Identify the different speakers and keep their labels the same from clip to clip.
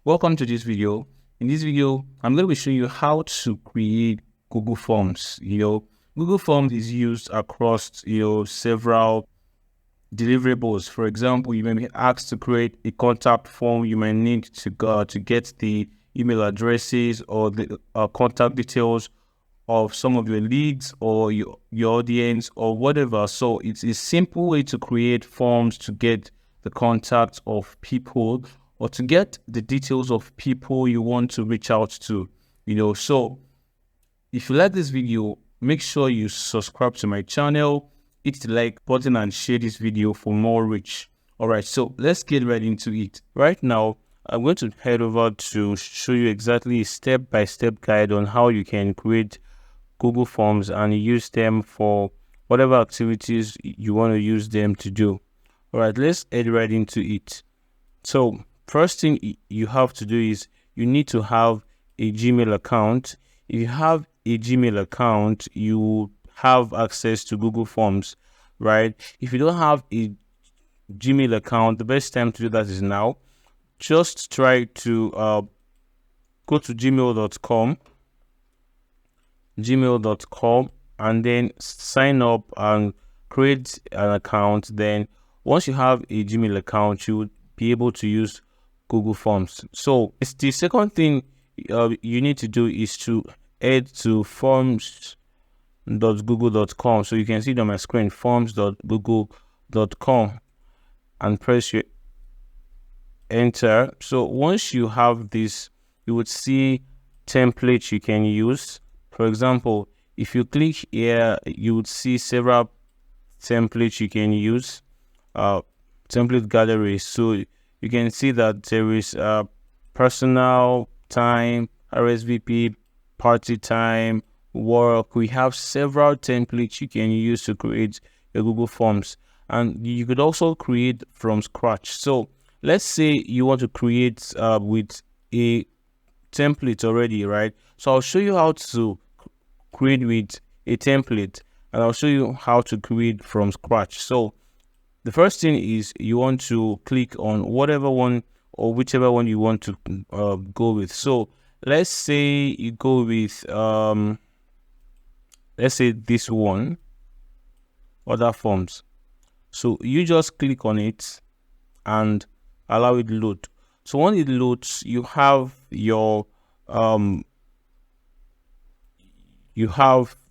Speaker 1: Welcome to this video. In this video, I'm going to be showing you how to create Google Forms. Google Forms is used across, several deliverables. For example, you may be asked to create a contact form. You may need to get the email addresses or the contact details of some of your leads or your audience or whatever. So it's a simple way to create forms to get the contact of people or to get the details of people you want to reach out to. So if you like this video, make sure you subscribe to my channel, hit the like button and share this video for more reach. All right, so let's get right into it. Right now, I'm going to head over to show you exactly a step-by-step guide on how you can create Google Forms and use them for whatever activities you want to use them to do. All right, let's head right into it. So first thing you have to do is you need to have a Gmail account. If you have a Gmail account, you have access to Google Forms, right? If you don't have a Gmail account, the best time to do that is now. Just try to go to gmail.com and then sign up and create an account. Then once you have a Gmail account, you would be able to use Google Forms. So it's the second thing you need to do is to head to forms.google.com. So you can see it on my screen, forms.google.com, and press your enter. So once you have this, you would see templates you can use. For example, if you click here, you would see several templates you can use, template gallery. So you can see that there is personal time, RSVP, party time, work. We have several templates you can use to create your Google Forms, and you could also create from scratch. So let's say you want to create with a template already, right? So I'll show you how to create with a template, and I'll show you how to create from scratch. So the first thing is you want to click on whatever one or whichever one you want to go with. So let's say you go with let's say this one, other forms. So you just click on it and allow it to load. So when it loads, you have your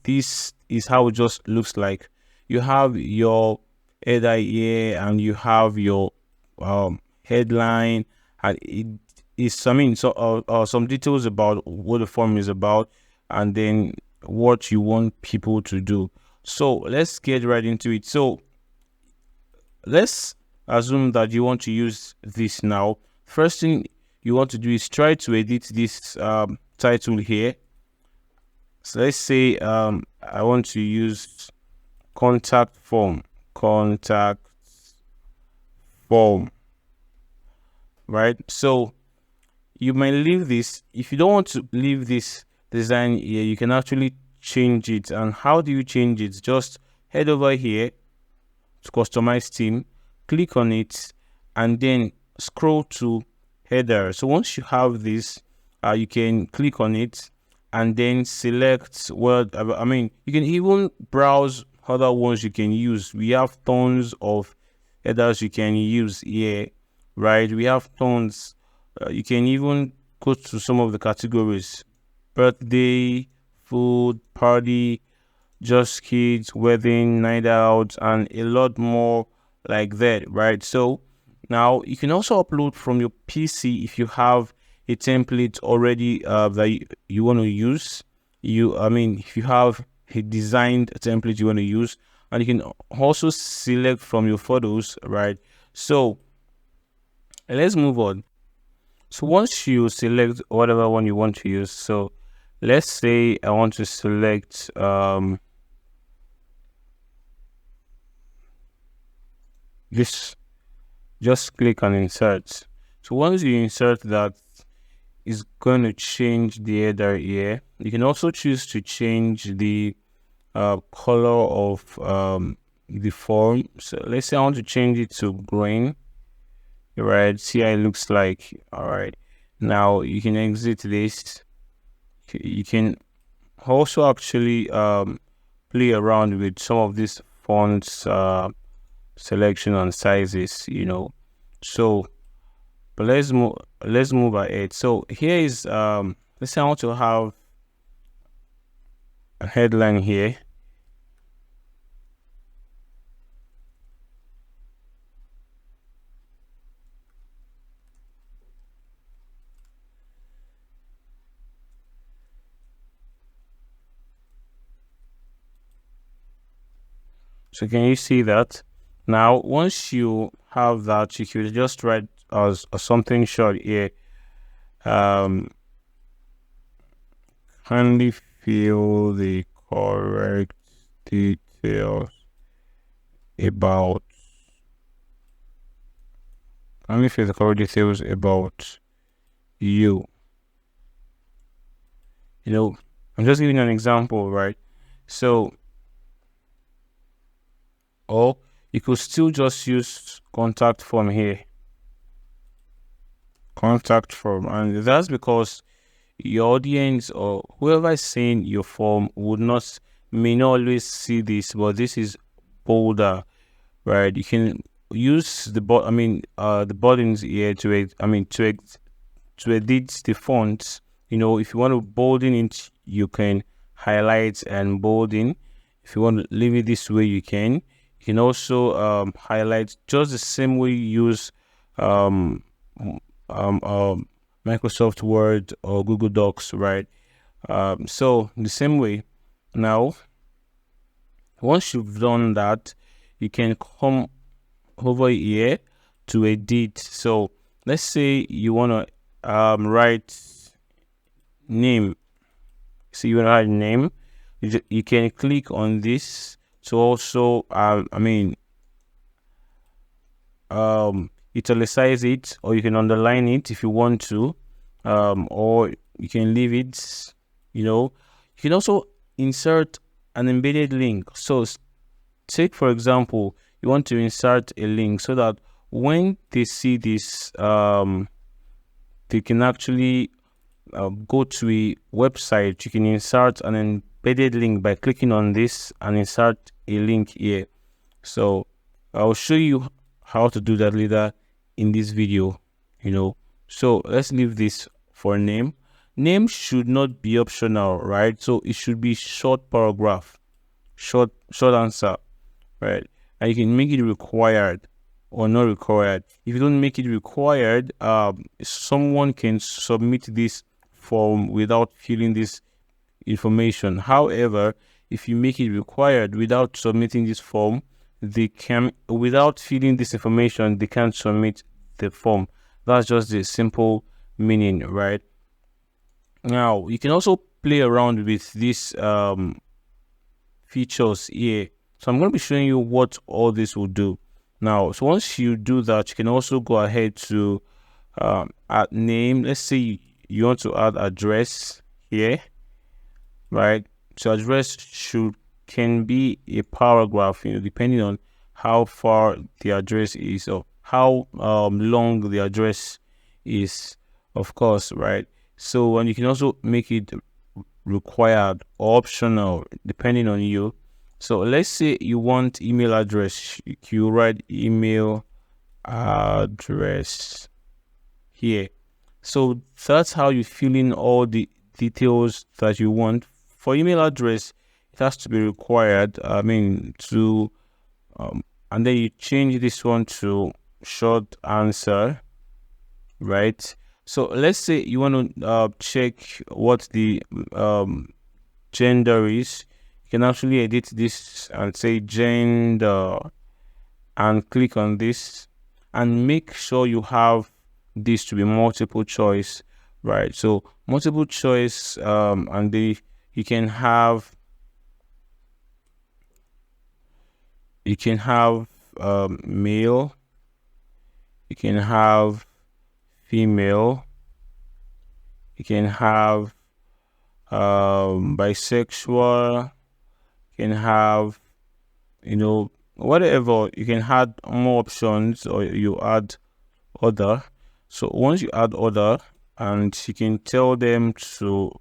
Speaker 1: this is how it just looks like. You have your header here and you have your headline, and it is some details about what the form is about and then what you want people to do. So let's get right into it. So let's assume that you want to use this now. First thing you want to do is try to edit this title here. So let's say I want to use contact form, right? So you might leave this. If you don't want to leave this design here, you can actually change it. And how do you change it? Just head over here to customize theme, click on it, and then scroll to header. So once you have this, you can click on it and then select you can even browse other ones you can use. We have tons of headers you can use here, right? We have tons. You can even go to some of the categories: birthday, food, party, just kids, wedding, night out, and a lot more like that, right? So now you can also upload from your PC if you have a template already that you want to use. If you have a designed template you want to use, and you can also select from your photos, right? So let's move on. So once you select whatever one you want to use, so let's say I want to select this. Just click on insert. So once you insert that, is going to change the header here. You can also choose to change the color of the form. So let's say I want to change it to green, right? See how it looks like. All right, Now you can exit this. You can also actually play around with some of these fonts selection and sizes, so but let's move ahead. So here is let's say I want to have a headline here. So can you see that? Now, once you have that, you could just write as something short here. Kindly fill the correct details about. Kindly fill the correct details about you. I'm just giving an example, right? So, or you could still just use contact form here. Contact form, and that's because your audience or whoever is seeing your form may not always see this, but this is bolder, right? You can use the buttons here to edit the fonts. If you want to bolden it, you can highlight and bolden. If you want to leave it this way, you can. You can also highlight just the same way you use Microsoft Word or Google Docs, right? So the same way. Now, once you've done that, you can come over here to edit. So let's say you want to write name. So you want to write name. You can click on this to also italicize it, or you can underline it if you want to, or you can leave it. You can also insert an embedded link. So take, for example, you want to insert a link so that when they see this, they can actually go to a website. You can insert an embedded link by clicking on this and insert a link here. So I'll show you how to do that later in this video. So let's leave this for name. Name should not be optional, right? So it should be short paragraph, short answer, right? And you can make it required or not required. If you don't make it required, someone can submit this form without filling this information. However, if you make it required without submitting this form, without filling this information, they can't submit the form. That's just the simple meaning, right? Now, you can also play around with these features here. So I'm going to be showing you what all this will do. Now, so once you do that, you can also go ahead to add name. Let's say you want to add address here, right? So address can be a paragraph, depending on how far the address is or how long the address is, of course, right? So, and you can also make it required or optional depending on you. So let's say you want email address. You write email address here. So that's how you fill in all the details that you want. For email address, it has to be required. And then you change this one to short answer, right? So let's say you want to check what the gender is. You can actually edit this and say gender and click on this and make sure you have this to be multiple choice, right? So multiple choice, and you can have male, you can have female, you can have bisexual, you can have whatever. You can add more options, or you add other. So once you add other, and you can tell them to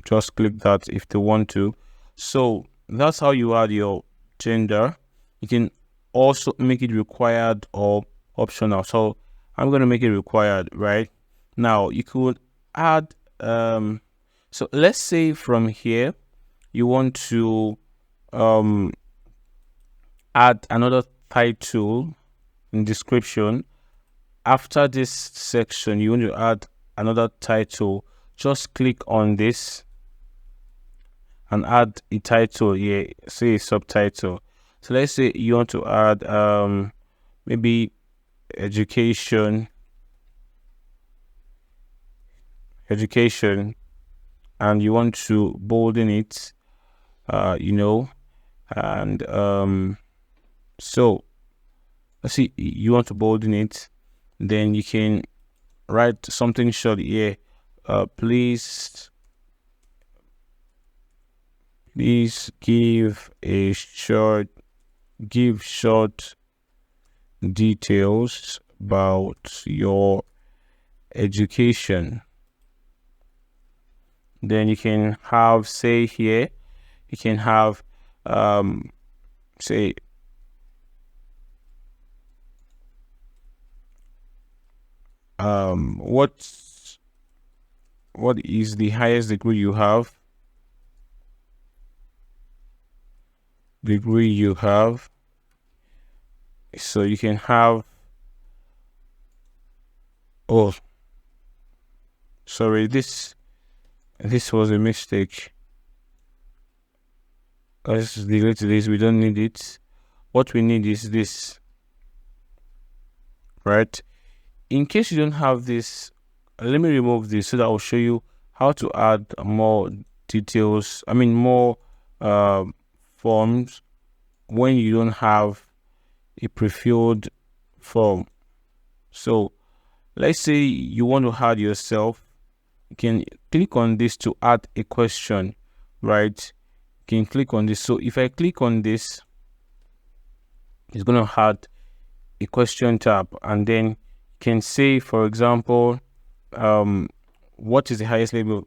Speaker 1: just click that if they want to. So that's how you add your gender. You can also make it required or optional. So I'm going to make it required. Right now you could add so let's say from here you want to add another title in description. After this section you want to add another title. Just click on this and add a title here, say a subtitle. So let's say you want to add maybe education, and you want to bolden it, and so let's see, you want to bolden it, then you can write something short here. Please give short details about your education. Then you can have, say here, you can have say what is the highest degree you have? So you can have, oh sorry, this was a mistake. Let's delete this, we don't need it. What we need is this, right? In case you don't have this, let me remove this so that I'll show you how to add more details, more forms when you don't have a pre-filled form. So let's say you want to add yourself. You can click on this to add a question, right? You can click on this. So if I click on this, it's going to add a question tab, and then you can say, for example, what is the highest level of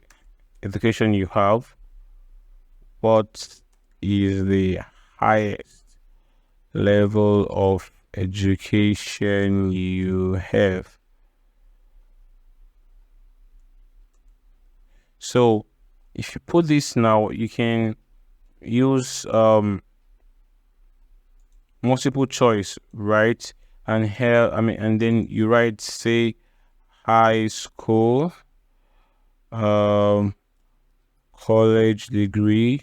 Speaker 1: education you have? What is the highest level of education you have? So if you put this now, you can use multiple choice, right? And here, and then you write, say, high school, college degree,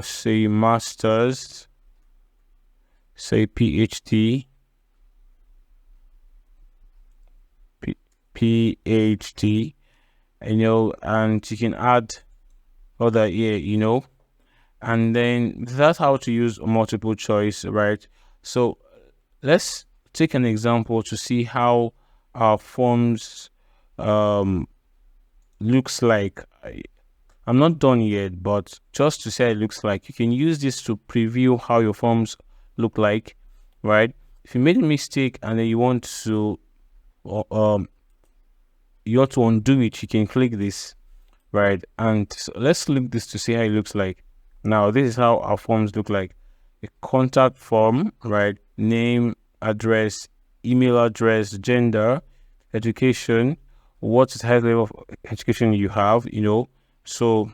Speaker 1: say masters, say PhD, and you can add other here, and then that's how to use multiple choice, right? So let's take an example to see how our forms looks like. I'm not done yet, but just to say it looks like, you can use this to preview how your forms look like, right? If you made a mistake and then you want to undo it, you can click this, right? And so let's look this to see how it looks like. Now this is how our forms look like. A contact form, right? Name, address, email address, gender, education, what is the highest level of education you have, so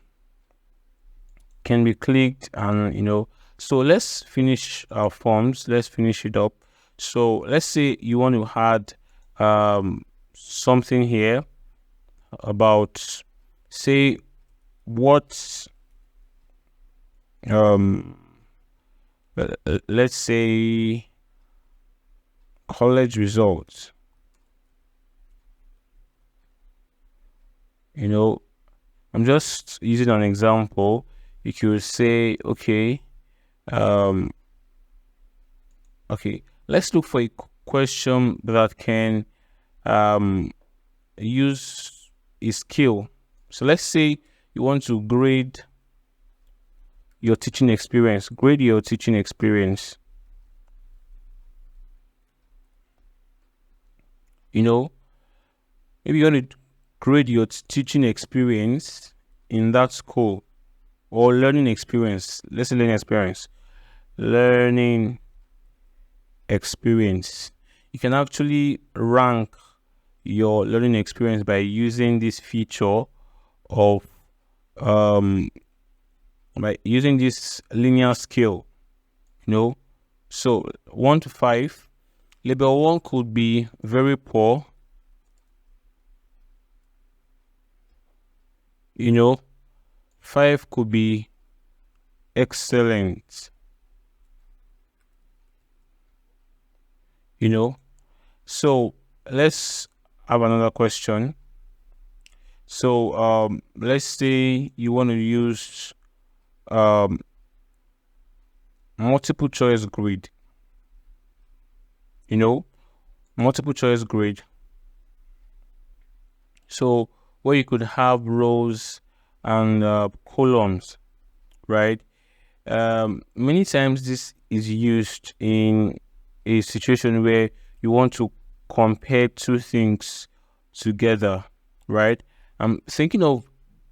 Speaker 1: can be clicked, and so let's finish our forms. Let's finish it up. So let's say you want to add something here about, say, what let's say college results. I'm just using an example. You could say, okay, let's look for a question that can use a skill. So let's say you want to grade your teaching experience. You know, maybe you want to create your teaching experience in that school, or learning experience. Let's say learning experience. Learning experience. You can actually rank your learning experience by using this feature of by using this linear scale. So 1 to 5. Label 1 could be very poor. 5 could be excellent. So let's have another question. So let's say you want to use multiple choice grid. Multiple choice grid. So where you could have rows and columns, right? Many times this is used in a situation where you want to compare two things together, right? I'm thinking of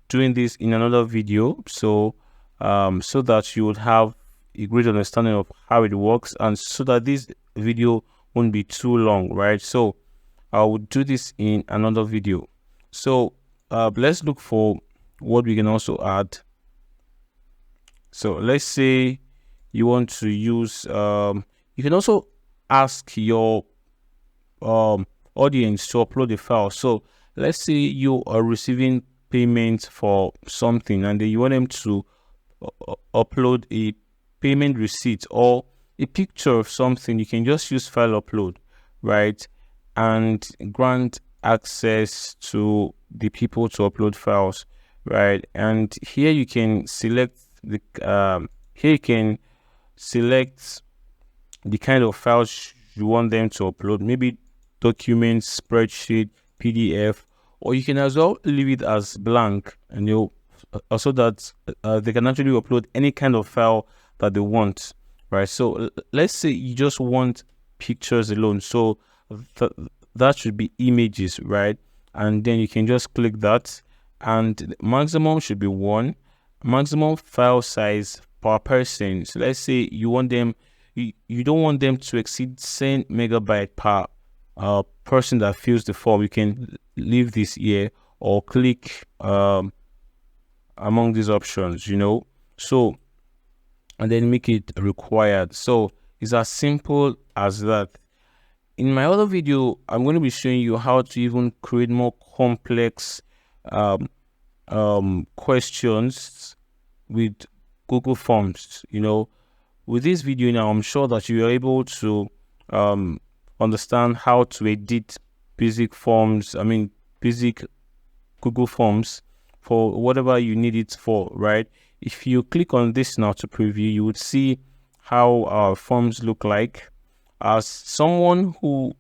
Speaker 1: doing this in another video, so that you would have a great understanding of how it works, and so that this video won't be too long, right? So I will do this in another video. So let's look for what we can also add. So let's say you want to use you can also ask your audience to upload a file. So let's say you are receiving payment for something, and then you want them to upload a payment receipt or a picture of something. You can just use file upload, right, and grant access to the people to upload files, right? And here you can select the kind of files you want them to upload, maybe documents, spreadsheet, PDF, or you can as well leave it as blank, and also that they can actually upload any kind of file that they want, right? So let's say you just want pictures alone, so that should be images, right? And then you can just click that, and the maximum should be 1. Maximum file size per person. So let's say you want them, you don't want them to exceed 10 megabyte per person that fills the form. You can leave this here or click among these options, so, and then make it required. So it's as simple as that. In my other video, I'm going to be showing you how to even create more complex questions with Google Forms. With this video now, I'm sure that you are able to understand how to edit basic Google Forms for whatever you need it for, right? If you click on this now to preview, you would see how our forms look like. As someone who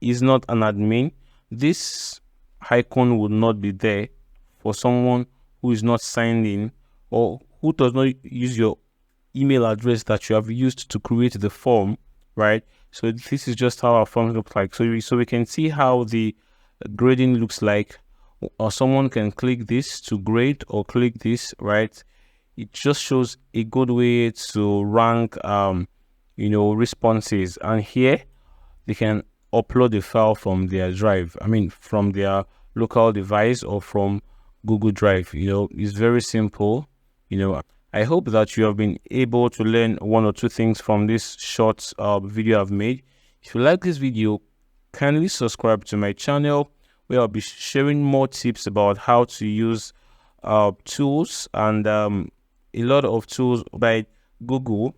Speaker 1: is not an admin, this icon would not be there for someone who is not signed in or who does not use your email address that you have used to create the form, right? So this is just how our forms look like. So we can see how the grading looks like, or someone can click this to grade or click this, right? It just shows a good way to rank responses, and here they can upload the file from their drive, from their local device or from Google Drive. It's very simple. I hope that you have been able to learn 1 or 2 things from this short video I've made. If you like this video, kindly subscribe to my channel, where I'll be sharing more tips about how to use tools and a lot of tools by Google.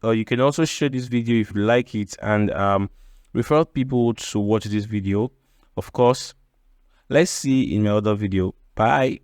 Speaker 1: You can also share this video if you like it, and refer people to watch this video. Of course, let's see in my other video. Bye.